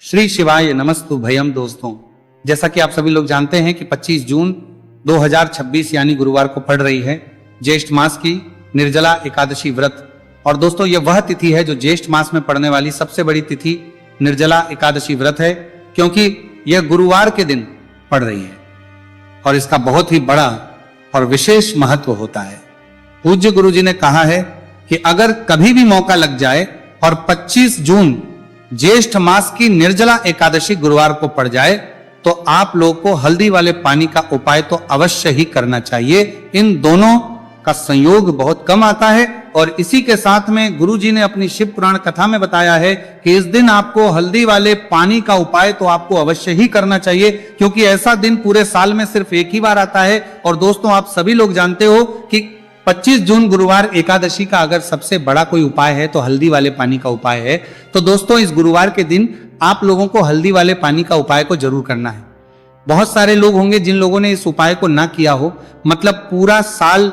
श्री शिवाय नमस्तु भयम। दोस्तों, जैसा कि आप सभी लोग जानते हैं कि 25 जून 2026 यानी गुरुवार को पड़ रही है ज्येष्ठ मास की निर्जला एकादशी व्रत। और दोस्तों, यह वह तिथि है जो ज्येष्ठ मास में पड़ने वाली सबसे बड़ी तिथि निर्जला एकादशी व्रत है, क्योंकि यह गुरुवार के दिन पड़ रही है और इसका बहुत ही बड़ा और विशेष महत्व होता है। पूज्य गुरु जी ने कहा है कि अगर कभी भी मौका लग जाए और 25 जून ज्येष्ठ मास की निर्जला एकादशी गुरुवार को पड़ जाए तो आप लोगों को हल्दी वाले पानी का उपाय तो अवश्य ही करना चाहिए। इन दोनों का संयोग बहुत कम आता है और इसी के साथ में गुरु जी ने अपनी शिव पुराण कथा में बताया है कि इस दिन आपको हल्दी वाले पानी का उपाय तो आपको अवश्य ही करना चाहिए, क्योंकि ऐसा दिन पूरे साल में सिर्फ एक ही बार आता है। और दोस्तों, आप सभी लोग जानते हो कि 25 जून गुरुवार एकादशी का अगर सबसे बड़ा कोई उपाय है तो हल्दी वाले पानी का उपाय है। तो दोस्तों, इस गुरुवार के दिन आप लोगों को हल्दी वाले पानी का उपाय को जरूर करना है। बहुत सारे लोग होंगे जिन लोगों ने इस उपाय को ना किया हो, मतलब पूरा साल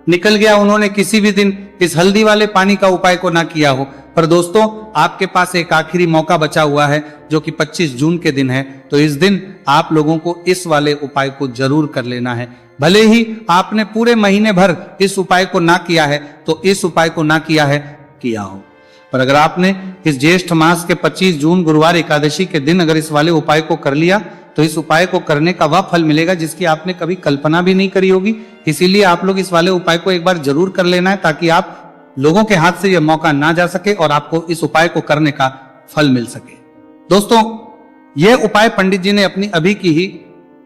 निकल गया, उन्होंने किसी भी दिन इस हल्दी वाले पानी का उपाय को ना किया हो। पर दोस्तों, आपके पास एक आखिरी मौका बचा हुआ है जो कि 25 जून के दिन है। तो इस दिन आप लोगों को इस वाले उपाय को जरूर कर लेना है। भले ही आपने पूरे महीने भर इस उपाय को ना किया है तो इस उपाय को ना किया हो, पर अगर आपने इस ज्येष्ठ मास के 25 जून गुरुवार एकादशी के दिन अगर इस वाले उपाय को कर लिया तो इस उपाय को करने का वह फल मिलेगा जिसकी आपने कभी कल्पना भी नहीं करी होगी। इसीलिए आप लोग इस वाले उपाय को एक बार जरूर कर लेना है, ताकि आप लोगों के हाथ से यह मौका ना जा सके और आपको इस उपाय को करने का फल मिल सके। दोस्तों, यह उपाय पंडित जी ने अपनी अभी की ही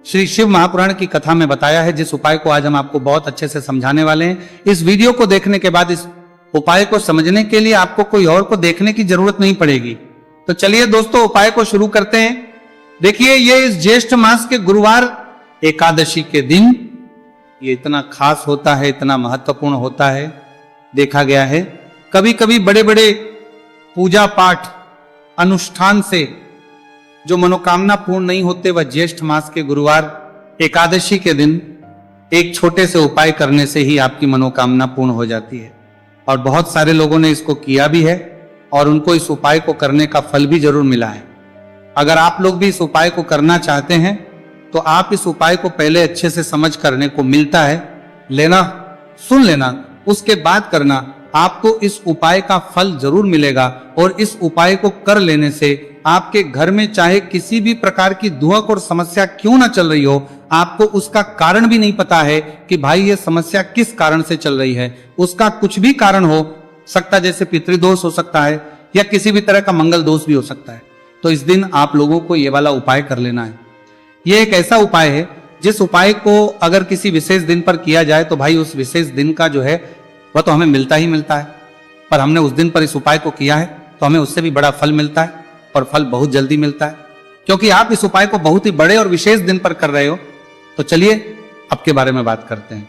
श्री शिव महापुराण की कथा में बताया है, जिस उपाय को आज हम आपको बहुत अच्छे से समझाने वाले हैं। इस वीडियो को देखने के बाद इस उपाय को समझने के लिए आपको कोई और को देखने की जरूरत नहीं पड़ेगी। तो चलिए दोस्तों, उपाय को शुरू करते हैं। देखिए, ये इस ज्येष्ठ मास के गुरुवार एकादशी के दिन ये इतना खास होता है, इतना महत्वपूर्ण होता है। देखा गया है कभी कभी बड़े बड़े पूजा पाठ अनुष्ठान से जो मनोकामना पूर्ण नहीं होते, वह ज्येष्ठ मास के गुरुवार एकादशी के दिन एक छोटे से उपाय करने से ही आपकी मनोकामना पूर्ण हो जाती है। और बहुत सारे लोगों ने इसको किया भी है और उनको इस उपाय को करने का फल भी जरूर मिला है। अगर आप लोग भी इस उपाय को करना चाहते हैं तो आप इस उपाय को पहले अच्छे से समझ करने को मिलता है, लेना, सुन लेना, उसके बाद करना। आपको इस उपाय का फल जरूर मिलेगा और इस उपाय को कर लेने से आपके घर में चाहे किसी भी प्रकार की दुहक और समस्या क्यों ना चल रही हो, आपको उसका कारण भी नहीं पता है कि भाई ये समस्या किस कारण से चल रही है। उसका कुछ भी कारण हो सकता, जैसे पितृदोष हो सकता है या किसी भी तरह का मंगल दोष भी हो सकता है। तो इस दिन आप लोगों को ये वाला उपाय कर लेना है। ये एक ऐसा उपाय है जिस उपाय को अगर किसी विशेष दिन पर किया जाए तो भाई उस विशेष दिन का जो है वह तो हमें मिलता ही मिलता है। पर हमने उस दिन पर इस उपाय को किया है तो हमें उससे भी बड़ा फल मिलता है, और फल बहुत जल्दी मिलता है, क्योंकि आप इस उपाय को बहुत ही बड़े और विशेष दिन पर कर रहे हो। तो चलिए अब के बारे में बात करते हैं।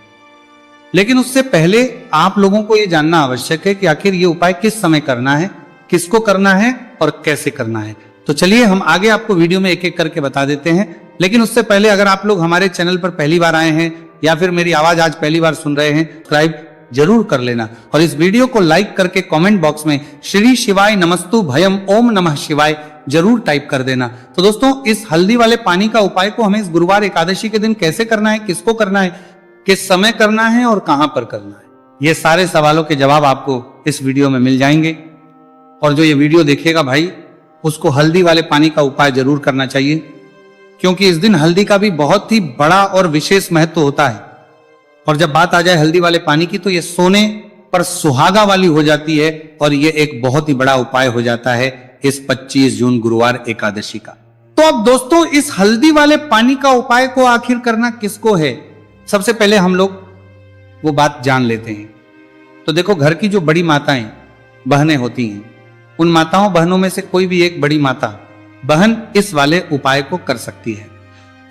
लेकिन उससे पहले आप लोगों को यह जानना आवश्यक है कि आखिर ये उपाय किस समय करना है, किसको करना है और कैसे करना है। तो चलिए हम आगे आपको वीडियो में एक एक करके बता देते हैं। लेकिन उससे पहले अगर आप लोग हमारे चैनल पर पहली बार आए हैं या फिर मेरी आवाज आज पहली बार सुन रहे हैं, सब्सक्राइब जरूर कर लेना और इस वीडियो को लाइक करके कमेंट बॉक्स में श्री शिवाय नमस्तु भयम ओम नमः शिवाय जरूर टाइप कर देना। तो दोस्तों, इस हल्दी वाले पानी का उपाय को हमें इस गुरुवार एकादशी के दिन कैसे करना है, किसको करना है, किस समय करना है और कहां पर करना है, ये सारे सवालों के जवाब आपको इस वीडियो में मिल जाएंगे। और जो ये वीडियो देखेगा भाई, उसको हल्दी वाले पानी का उपाय जरूर करना चाहिए, क्योंकि इस दिन हल्दी का भी बहुत ही बड़ा और विशेष महत्व होता है। और जब बात आ जाए हल्दी वाले पानी की तो ये सोने पर सुहागा वाली हो जाती है और ये एक बहुत ही बड़ा उपाय हो जाता है इस 25 जून गुरुवार एकादशी का। तो अब दोस्तों, इस हल्दी वाले पानी का उपाय को आखिर करना किसको है, सबसे पहले हम लोग वो बात जान लेते हैं। तो देखो, घर की जो बड़ी माताएं बहनें होती हैं, उन माताओं बहनों में से कोई भी एक बड़ी माता बहन इस वाले उपाय को कर सकती है।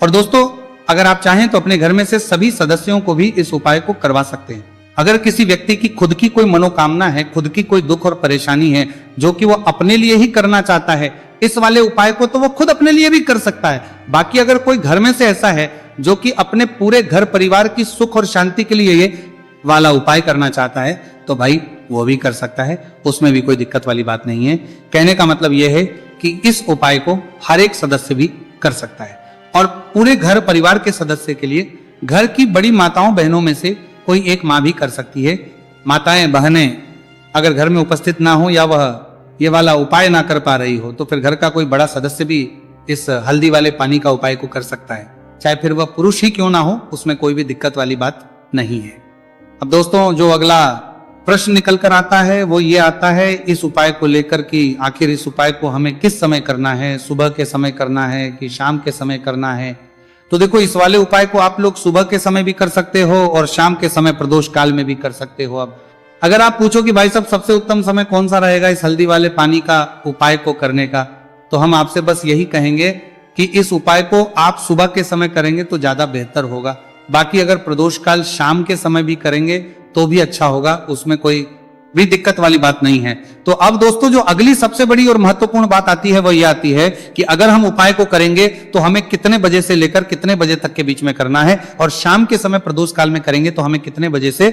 और दोस्तों, अगर आप चाहें तो अपने घर में से सभी सदस्यों को भी इस उपाय को करवा सकते हैं। अगर किसी व्यक्ति की खुद की कोई मनोकामना है, खुद की कोई दुख और परेशानी है जो कि वो अपने लिए ही करना चाहता है, इस वाले उपाय को तो वो खुद अपने लिए भी कर सकता है। बाकी अगर कोई घर में से ऐसा है जो कि अपने पूरे घर परिवार की सुख और शांति के लिए ये वाला उपाय करना चाहता है तो भाई वो भी कर सकता है, उसमें भी कोई दिक्कत वाली बात नहीं है। कहने का मतलब यह है कि इस उपाय को हर एक सदस्य भी कर सकता है और पूरे घर परिवार के सदस्य के लिए घर की बड़ी माताओं बहनों में से कोई एक माँ भी कर सकती है। माताएं बहनें अगर घर में उपस्थित ना हो या वह ये वाला उपाय ना कर पा रही हो तो फिर घर का कोई बड़ा सदस्य भी इस हल्दी वाले पानी का उपाय को कर सकता है, चाहे फिर वह पुरुष ही क्यों ना हो, उसमें कोई भी दिक्कत वाली बात नहीं है। अब दोस्तों जो अगला प्रश्न निकल कर आता है वो ये आता है इस उपाय को लेकर कि आखिर इस उपाय को हमें किस समय करना है, सुबह के समय करना है कि शाम के समय करना है। तो देखो इस वाले उपाय को आप लोग सुबह के समय भी कर सकते हो और शाम के समय प्रदोष काल में भी कर सकते हो। अब अगर आप पूछो कि भाई साहब सबसे उत्तम समय कौन सा रहेगा इस हल्दी वाले पानी का उपाय को करने का, तो हम आपसे बस यही कहेंगे कि इस उपाय को आप सुबह के समय करेंगे तो ज्यादा बेहतर होगा। बाकी अगर प्रदोष काल शाम के समय भी करेंगे तो भी अच्छा होगा, उसमें कोई भी दिक्कत वाली बात नहीं है। तो अब दोस्तों जो अगली सबसे बड़ी और महत्वपूर्ण बात आती है वो ये आती है कि अगर हम उपाय को करेंगे तो हमें कितने बजे से लेकर कितने बजे तक के बीच में करना है, और शाम के समय प्रदोष काल में करेंगे तो हमें कितने बजे से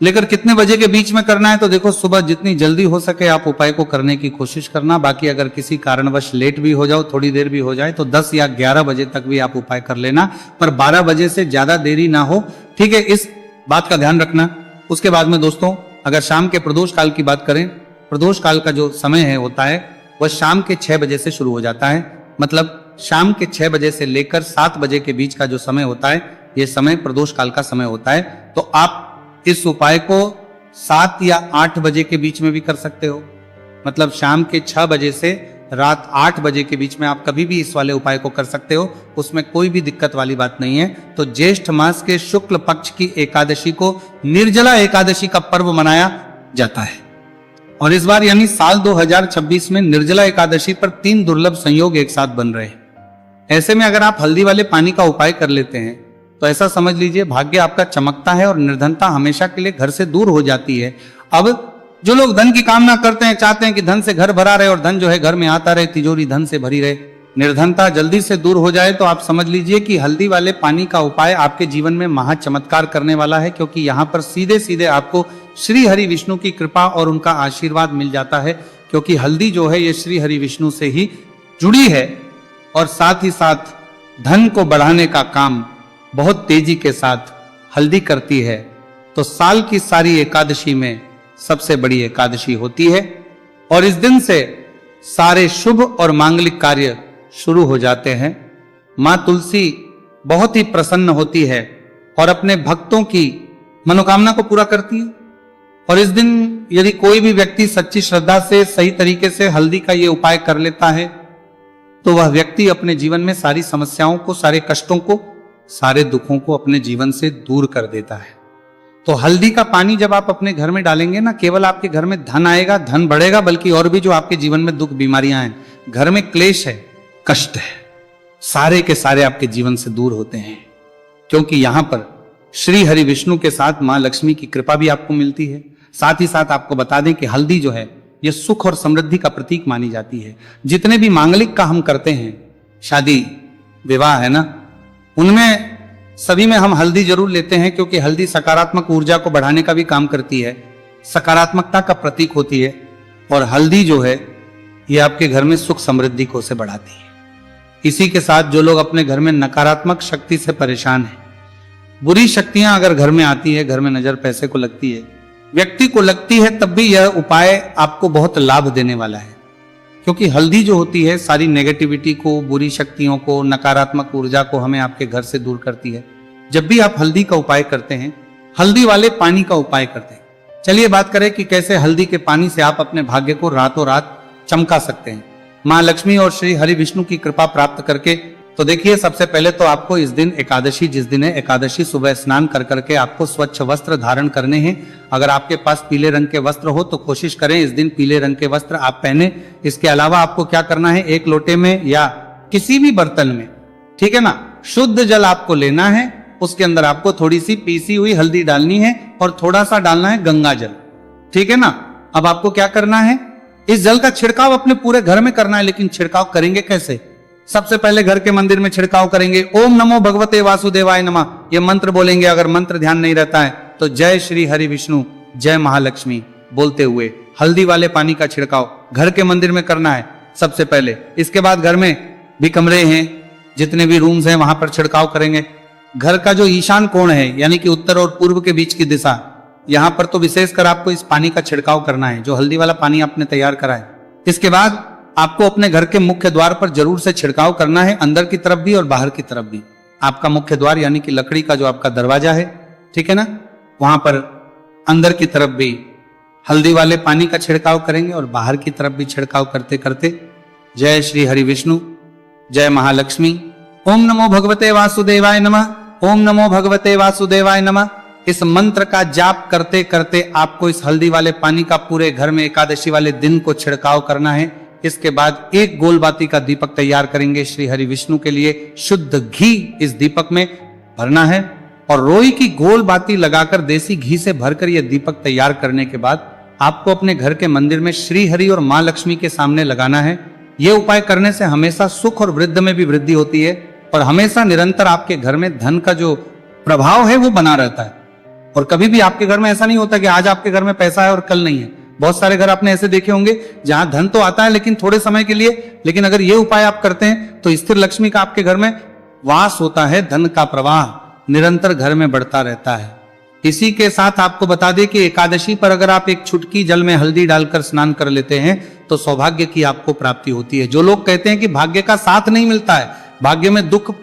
लेकर कितने बजे के बीच में करना है। तो देखो सुबह जितनी जल्दी हो सके आप उपाय को करने की कोशिश करना। बाकी अगर किसी कारणवश लेट भी हो जाओ, थोड़ी देर भी हो जाए, तो 10 या 11 बजे तक भी आप उपाय कर लेना, पर 12 बजे से ज्यादा देरी ना हो, ठीक है, इस बात का ध्यान रखना। उसके बाद में दोस्तों अगर शाम के प्रदोष काल की बात करें, प्रदोष काल का जो समय है होता है वह शाम के 6 बजे से शुरू हो जाता है। मतलब शाम के 6 बजे से लेकर 7 बजे के बीच का जो समय होता है यह समय प्रदोष काल का समय होता है। तो आप इस उपाय को 7 या 8 बजे के बीच में भी कर सकते हो। मतलब शाम के 6 बजे से रात 8 बजे के बीच में आप कभी भी इस वाले उपाय को कर सकते हो, उसमें कोई भी दिक्कत वाली बात नहीं है। तो ज्येष्ठ मास के शुक्ल पक्ष की एकादशी को निर्जला एकादशी का पर्व मनाया जाता है और इस बार यानी साल 2026 में निर्जला एकादशी पर 3 दुर्लभ संयोग एक साथ बन रहे हैं। ऐसे में अगर आप हल्दी वाले पानी का उपाय कर लेते हैं तो ऐसा समझ लीजिए भाग्य आपका चमकता है और निर्धनता हमेशा के लिए घर से दूर हो जाती है। अब जो लोग धन की कामना करते हैं, चाहते हैं कि धन से घर भरा रहे और धन जो है घर में आता रहे, तिजोरी धन से भरी रहे, निर्धनता जल्दी से दूर हो जाए, तो आप समझ लीजिए कि हल्दी वाले पानी का उपाय आपके जीवन में महा चमत्कार करने वाला है। क्योंकि यहाँ पर सीधे सीधे आपको श्री हरि विष्णु की कृपा और उनका आशीर्वाद मिल जाता है, क्योंकि हल्दी जो है ये श्री हरि विष्णु से ही जुड़ी है और साथ ही साथ धन को बढ़ाने का काम बहुत तेजी के साथ हल्दी करती है। तो साल की सारी एकादशी में सबसे बड़ी एकादशी होती है और इस दिन से सारे शुभ और मांगलिक कार्य शुरू हो जाते हैं। मां तुलसी बहुत ही प्रसन्न होती है और अपने भक्तों की मनोकामना को पूरा करती है। और इस दिन यदि कोई भी व्यक्ति सच्ची श्रद्धा से सही तरीके से हल्दी का ये उपाय कर लेता है तो वह व्यक्ति अपने जीवन में सारी समस्याओं को, सारे कष्टों को, सारे दुखों को अपने जीवन से दूर कर देता है। तो हल्दी का पानी जब आप अपने घर में डालेंगे ना, केवल आपके घर में धन आएगा, धन बढ़ेगा, बल्कि और भी जो आपके जीवन में दुख बीमारियां हैं, घर में क्लेश है, कष्ट है, सारे के सारे आपके जीवन से दूर होते हैं। क्योंकि यहां पर श्री हरि विष्णु के साथ मां लक्ष्मी की कृपा भी आपको मिलती है। साथ ही साथ आपको बता दें कि हल्दी जो है यह सुख और समृद्धि का प्रतीक मानी जाती है। जितने भी मांगलिक का हम करते हैं, शादी विवाह है ना, उनमें सभी में हम हल्दी जरूर लेते हैं, क्योंकि हल्दी सकारात्मक ऊर्जा को बढ़ाने का भी काम करती है, सकारात्मकता का प्रतीक होती है। और हल्दी जो है ये आपके घर में सुख समृद्धि को से बढ़ाती है। इसी के साथ जो लोग अपने घर में नकारात्मक शक्ति से परेशान हैं, बुरी शक्तियां अगर घर में आती है, घर में नजर पैसे को लगती है, व्यक्ति को लगती है, तब भी यह उपाय आपको बहुत लाभ देने वाला है। क्योंकि हल्दी जो होती है सारी नेगेटिविटी को, बुरी शक्तियों को, नकारात्मक ऊर्जा को हमें आपके घर से दूर करती है। जब भी आप हल्दी का उपाय करते हैं, हल्दी वाले पानी का उपाय करते हैं, चलिए बात करें कि कैसे हल्दी के पानी से आप अपने भाग्य को रातों रात चमका सकते हैं, मां लक्ष्मी और श्री हरि विष्णु की कृपा प्राप्त करके। तो देखिए सबसे पहले तो आपको इस दिन एकादशी, जिस दिन है एकादशी, सुबह स्नान कर करके आपको स्वच्छ वस्त्र धारण करने हैं। अगर आपके पास पीले रंग के वस्त्र हो तो कोशिश करें इस दिन पीले रंग के वस्त्र आप पहने। इसके अलावा आपको क्या करना है, एक लोटे में या किसी भी बर्तन में, ठीक है ना, शुद्ध जल आपको लेना है। उसके अंदर आपको थोड़ी सी पीसी हुई हल्दी डालनी है और थोड़ा सा डालना है गंगा जल, ठीक है ना। अब आपको क्या करना है, इस जल का छिड़काव अपने पूरे घर में करना है। लेकिन छिड़काव करेंगे कैसे? सबसे पहले घर के मंदिर में छिड़काव करेंगे। ओम नमो भगवते वासुदेवाय नमः, ये मंत्र बोलेंगे। अगर मंत्र ध्यान नहीं रहता है तो जय श्री हरि विष्णु, जय महालक्ष्मी बोलते हुए हल्दी वाले पानी का छिड़काव घर के मंदिर में करना है। सबसे पहले। इसके बाद घर में भी कमरे हैं, जितने भी रूम्स हैं वहां पर छिड़काव करेंगे। घर का जो ईशान कोण है यानी कि उत्तर और पूर्व के बीच की दिशा, यहां पर तो विशेषकर आपको इस पानी का छिड़काव करना है, जो हल्दी वाला पानी आपने तैयार करा है। इसके बाद आपको अपने घर के मुख्य द्वार पर जरूर से छिड़काव करना है, अंदर की तरफ भी और बाहर की तरफ भी। आपका मुख्य द्वार यानी कि लकड़ी का जो आपका दरवाजा है, ठीक है ना, वहां पर अंदर की तरफ भी हल्दी वाले पानी का छिड़काव करेंगे और बाहर की तरफ भी छिड़काव करते करते जय श्री हरि विष्णु, जय महालक्ष्मी, ओम नमो भगवते वासुदेवाय नमः, ओम नमो भगवते वासुदेवाय नमः, इस मंत्र का जाप करते करते आपको इस हल्दी वाले पानी का पूरे घर में एकादशी वाले दिन को छिड़काव करना है। इसके बाद एक गोल बाती का दीपक तैयार करेंगे श्री हरि विष्णु के लिए, शुद्ध घी इस दीपक में भरना है और रोई की गोल बाती लगाकर देसी घी से भरकर यह दीपक तैयार करने के बाद आपको अपने घर के मंदिर में श्री हरि और मां लक्ष्मी के सामने लगाना है। यह उपाय करने से हमेशा सुख और वृद्धि में भी वृद्धि होती है और हमेशा निरंतर आपके घर में धन का जो प्रभाव है वो बना रहता है। और कभी भी आपके घर में ऐसा नहीं होता कि आज आपके घर में पैसा है और कल नहीं है। बहुत सारे घर आपने ऐसे देखे होंगे जहां धन तो आता है लेकिन थोड़े समय के लिए, लेकिन अगर ये उपाय आप करते हैं तो स्थिर लक्ष्मी का आपके घर में वास होता है, धन का प्रवाह निरंतर घर में बढ़ता रहता है। इसी के साथ आपको बता दें कि एकादशी पर अगर आप एक चुटकी जल में हल्दी डालकर स्नान कर लेते हैं तो सौभाग्य की आपको प्राप्ति होती है। जो लोग कहते हैं कि भाग्य का साथ नहीं मिलता है, भाग्य में दुख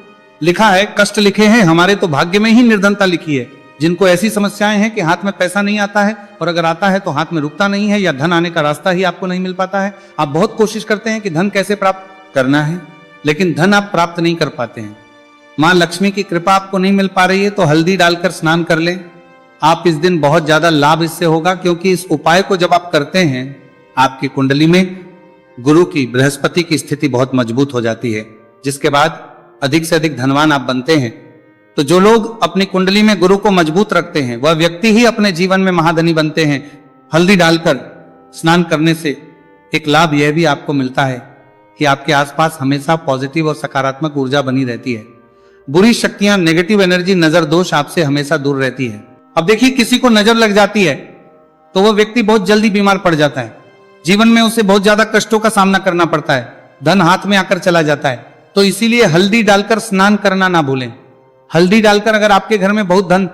लिखा है, कष्ट लिखे हैं, हमारे तो भाग्य में ही निर्धनता लिखी है, जिनको ऐसी समस्याएं हैं कि हाथ में पैसा नहीं आता है और अगर आता है तो हाथ में रुकता नहीं है या धन आने का रास्ता ही आपको नहीं मिल पाता है। आप बहुत कोशिश करते हैं कि धन कैसे प्राप्त करना है, लेकिन धन आप प्राप्त नहीं कर पाते हैं। मां लक्ष्मी की कृपा आपको नहीं मिल पा रही है तो हल्दी डालकर स्नान कर लें। आप इस दिन बहुत ज्यादा लाभ इससे होगा, क्योंकि इस उपाय को जब आप करते हैं आपकी कुंडली में गुरु की, बृहस्पति की स्थिति बहुत मजबूत हो जाती है, जिसके बाद अधिक से अधिक धनवान आप बनते हैं। तो जो लोग अपनी कुंडली में गुरु को मजबूत रखते हैं वह व्यक्ति ही अपने जीवन में महाधनी बनते हैं। हल्दी डालकर स्नान करने से एक लाभ यह भी आपको मिलता है कि आपके आसपास हमेशा पॉजिटिव और सकारात्मक ऊर्जा बनी रहती है। बुरी शक्तियां, नेगेटिव एनर्जी, नजर दोष आपसे हमेशा दूर रहती है। अब देखिए, किसी को नजर लग जाती है तो वह व्यक्ति बहुत जल्दी बीमार पड़ जाता है, जीवन में उसे बहुत ज्यादा कष्टों का सामना करना पड़ता है, धन हाथ में आकर चला जाता है। तो इसीलिए हल्दी डालकर स्नान करना ना भूलें। हल्दी डालकर अगर आपके घर में बहुत धन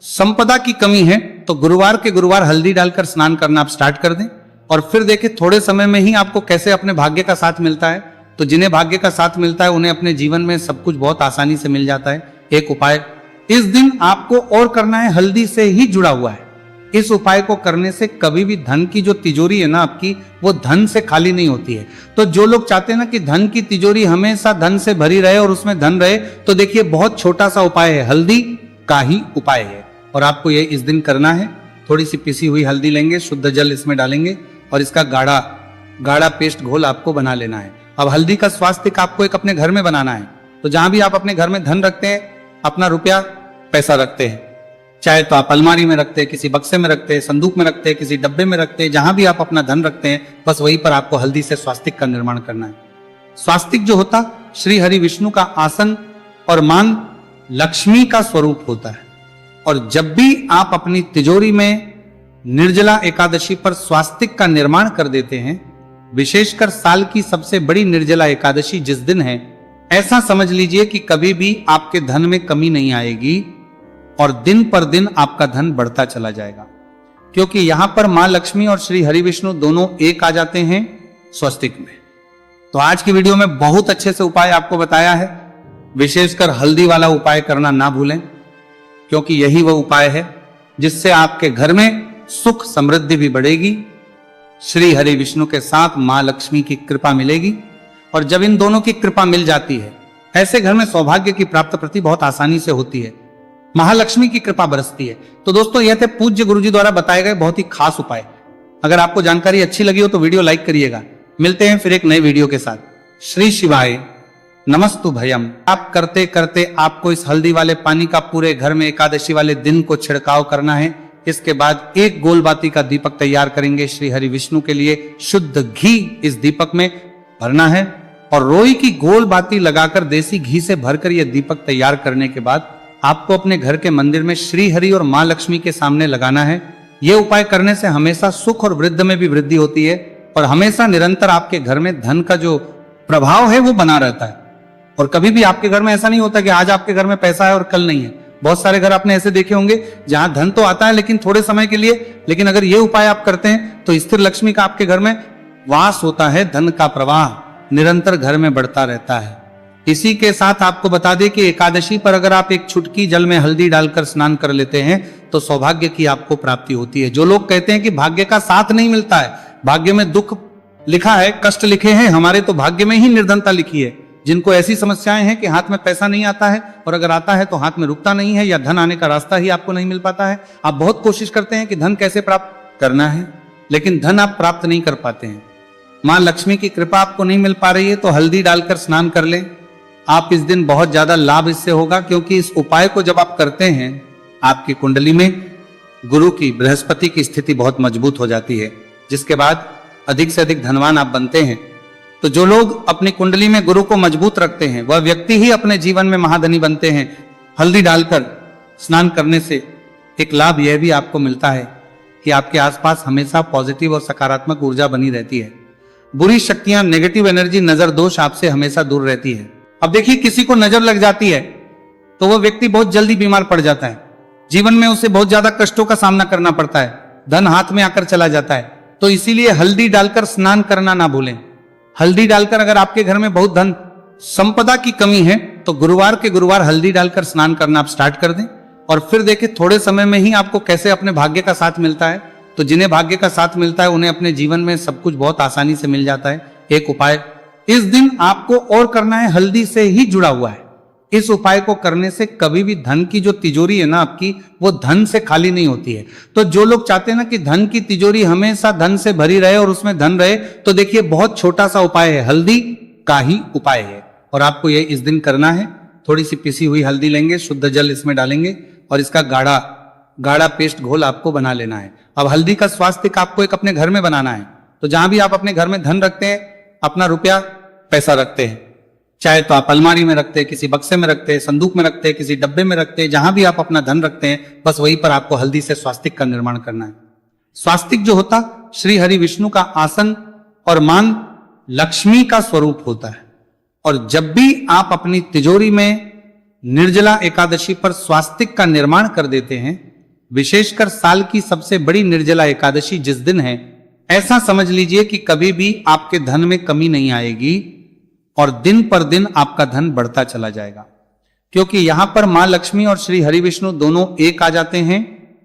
संपदा की कमी है तो गुरुवार के गुरुवार हल्दी डालकर स्नान करना आप स्टार्ट कर दें और फिर देखिए थोड़े समय में ही आपको कैसे अपने भाग्य का साथ मिलता है। तो जिन्हें भाग्य का साथ मिलता है उन्हें अपने जीवन में सब कुछ बहुत आसानी से मिल जाता है। एक उपाय इस दिन आपको और करना है, हल्दी से ही जुड़ा हुआ है। इस उपाय को करने से कभी भी धन की जो तिजोरी है ना आपकी, वो धन से खाली नहीं होती है। तो जो लोग चाहते हैं ना कि धन की तिजोरी हमेशा धन से भरी रहे और उसमें धन रहे, तो देखिए बहुत छोटा सा उपाय है, हल्दी का ही उपाय है और आपको ये इस दिन करना है। थोड़ी सी पिसी हुई हल्दी लेंगे, शुद्ध जल इसमें डालेंगे और इसका गाढ़ा गाढ़ा पेस्ट घोल आपको बना लेना है। अब हल्दी का स्वास्तिक आपको एक अपने घर में बनाना है। तो जहां भी आप अपने घर में धन रखते हैं, अपना रुपया पैसा रखते हैं, चाहे तो आप अलमारी में रखते हैं, किसी बक्से में रखते हैं, संदूक में रखते हैं, किसी डब्बे में रखते हैं, जहां भी आप अपना धन रखते हैं, बस वहीं पर आपको हल्दी से स्वास्तिक का निर्माण करना है। स्वास्तिक जो होता श्री हरि विष्णु का आसन और मान लक्ष्मी का स्वरूप होता है। और जब भी आप अपनी तिजोरी में निर्जला एकादशी पर स्वास्तिक का निर्माण कर देते हैं, विशेषकर साल की सबसे बड़ी निर्जला एकादशी जिस दिन है, ऐसा समझ लीजिए कि कभी भी आपके धन में कमी नहीं आएगी और दिन पर दिन आपका धन बढ़ता चला जाएगा, क्योंकि यहां पर मां लक्ष्मी और श्री हरि विष्णु दोनों एक आ जाते हैं स्वस्तिक में। तो आज की वीडियो में बहुत अच्छे से उपाय आपको बताया है। विशेषकर हल्दी वाला उपाय करना ना भूलें, क्योंकि यही वह उपाय है जिससे आपके घर में सुख समृद्धि भी बढ़ेगी, श्री हरि विष्णु के साथ मां लक्ष्मी की कृपा मिलेगी। और जब इन दोनों की कृपा मिल जाती है, ऐसे घर में सौभाग्य की प्राप्ति बहुत आसानी से होती है, महालक्ष्मी की कृपा बरसती है। तो दोस्तों, यह थे पूज्य गुरुजी द्वारा बताए गए बहुत ही खास उपाय। अगर आपको जानकारी अच्छी लगी हो तो वीडियो लाइक करिएगा। मिलते हैं फिर एक नए वीडियो के साथ। श्री शिवाय नमस्तु भयम। आप करते करते आपको इस हल्दी वाले पानी का पूरे घर में एकादशी वाले दिन को छिड़काव करना है। इसके बाद एक गोल बाती का दीपक तैयार करेंगे श्री हरि विष्णु के लिए, शुद्ध घी इस दीपक में भरना है और रोई की गोल बाती लगाकर देसी घी से भरकर यह दीपक तैयार करने के बाद आपको अपने घर के मंदिर में श्री हरि और मां लक्ष्मी के सामने लगाना है। यह उपाय करने से हमेशा सुख और वृद्धि में भी वृद्धि होती है और हमेशा निरंतर आपके घर में धन का जो प्रभाव है वो बना रहता है। और कभी भी आपके घर में ऐसा नहीं होता कि आज आपके घर में पैसा है और कल नहीं है। बहुत सारे घर आपने ऐसे देखे होंगे जहां धन तो आता है लेकिन थोड़े समय के लिए, लेकिन अगर ये उपाय आप करते हैं तो स्थिर लक्ष्मी का आपके घर में वास होता है, धन का प्रवाह निरंतर घर में बढ़ता रहता है। इसी के साथ आपको बता दें कि एकादशी पर अगर आप एक चुटकी जल में हल्दी डालकर स्नान कर लेते हैं तो सौभाग्य की आपको प्राप्ति होती है। जो लोग कहते हैं कि भाग्य का साथ नहीं मिलता है, भाग्य में दुख लिखा है, कष्ट लिखे हैं, हमारे तो भाग्य में ही निर्धनता लिखी है, जिनको ऐसी समस्याएं हैं कि हाथ में पैसा नहीं आता है और अगर आता है तो हाथ में रुकता नहीं है या धन आने का रास्ता ही आपको नहीं मिल पाता है। आप बहुत कोशिश करते हैं कि धन कैसे प्राप्त करना है, लेकिन धन आप प्राप्त नहीं कर पाते हैं। मां लक्ष्मी की कृपा आपको नहीं मिल पा रही है तो हल्दी डालकर स्नान कर लें। आप इस दिन बहुत ज्यादा लाभ इससे होगा, क्योंकि इस उपाय को जब आप करते हैं आपकी कुंडली में गुरु की, बृहस्पति की स्थिति बहुत मजबूत हो जाती है, जिसके बाद अधिक से अधिक धनवान आप बनते हैं। तो जो लोग अपनी कुंडली में गुरु को मजबूत रखते हैं वह व्यक्ति ही अपने जीवन में महाधनी बनते हैं। हल्दी डालकर स्नान करने से एक लाभ यह भी आपको मिलता है कि आपके आसपास हमेशा पॉजिटिव और सकारात्मक ऊर्जा बनी रहती है। बुरी शक्तियां, नेगेटिव एनर्जी, नजर दोष आपसे हमेशा दूर रहती है। अब देखिए, किसी को नजर लग जाती है तो वह व्यक्ति बहुत जल्दी बीमार पड़ जाता है, जीवन में उसे बहुत ज्यादा कष्टों का सामना करना पड़ता है, धन हाथ में आकर चला जाता है। तो इसीलिए हल्दी डालकर स्नान करना ना भूलें। हल्दी डालकर अगर आपके घर में बहुत धन संपदा की कमी है तो गुरुवार के गुरुवार हल्दी डालकर स्नान करना आप स्टार्ट कर दें और फिर देखिए थोड़े समय में ही आपको कैसे अपने भाग्य का साथ मिलता है। तो जिन्हें भाग्य का साथ मिलता है उन्हें अपने जीवन में सब कुछ बहुत आसानी से मिल जाता है। एक उपाय इस दिन आपको और करना है, हल्दी से ही जुड़ा हुआ है। इस उपाय को करने से कभी भी धन की जो तिजोरी है ना आपकी, वो धन से खाली नहीं होती है। तो जो लोग चाहते हैं ना कि धन की तिजोरी हमेशा धन से भरी रहे और उसमें धन रहे, तो देखिए बहुत छोटा सा उपाय है, हल्दी का ही उपाय है और आपको ये इस दिन करना है। थोड़ी सी पिसी हुई हल्दी लेंगे, शुद्ध जल इसमें डालेंगे और इसका गाढ़ा पेस्ट घोल आपको बना लेना है। अब हल्दी का स्वास्तिक आपको एक अपने घर में बनाना है। तो जहां भी आप अपने घर में धन रखते हैं, अपना रुपया पैसा रखते हैं, चाहे तो आप अलमारी में रखते हैं, किसी बक्से में रखते हैं, संदूक में रखते हैं, किसी डब्बे में रखते हैं, जहां भी आप अपना धन रखते हैं बस वहीं पर आपको हल्दी से स्वास्तिक का निर्माण करना है। स्वास्तिक जो होता श्री हरि विष्णु का आसन और मान लक्ष्मी का स्वरूप होता है। और जब भी आप अपनी तिजोरी में निर्जला एकादशी पर स्वास्तिक का निर्माण कर देते हैं, विशेषकर साल की सबसे बड़ी निर्जला एकादशी जिस दिन है, ऐसा समझ लीजिए कि कभी भी आपके धन में कमी नहीं आएगी और दिन पर दिन आपका धन बढ़ता चला जाएगा, क्योंकि यहां पर मां लक्ष्मी और श्री हरि विष्णु दोनों एक आ जाते हैं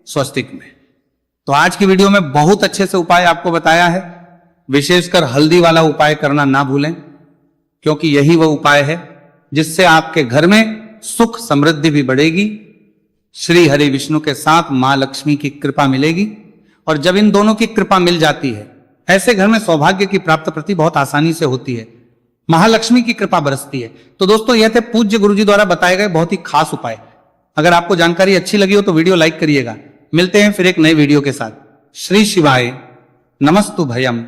स्वस्तिक में। तो आज की वीडियो में बहुत अच्छे से उपाय आपको बताया है। विशेषकर हल्दी वाला उपाय करना ना भूलें, क्योंकि यही वह उपाय है जिससे आपके घर में सुख समृद्धि भी बढ़ेगी, श्री हरि विष्णु के साथ मां लक्ष्मी की कृपा मिलेगी। और जब इन दोनों की कृपा मिल जाती है, ऐसे घर में सौभाग्य की प्राप्ति बहुत आसानी से होती है, महालक्ष्मी की कृपा बरसती है। तो दोस्तों, यह थे पूज्य गुरुजी द्वारा बताए गए बहुत ही खास उपाय। अगर आपको जानकारी अच्छी लगी हो तो वीडियो लाइक करिएगा। मिलते हैं फिर एक नए वीडियो के साथ। श्री शिवाय नमस्तु भयम।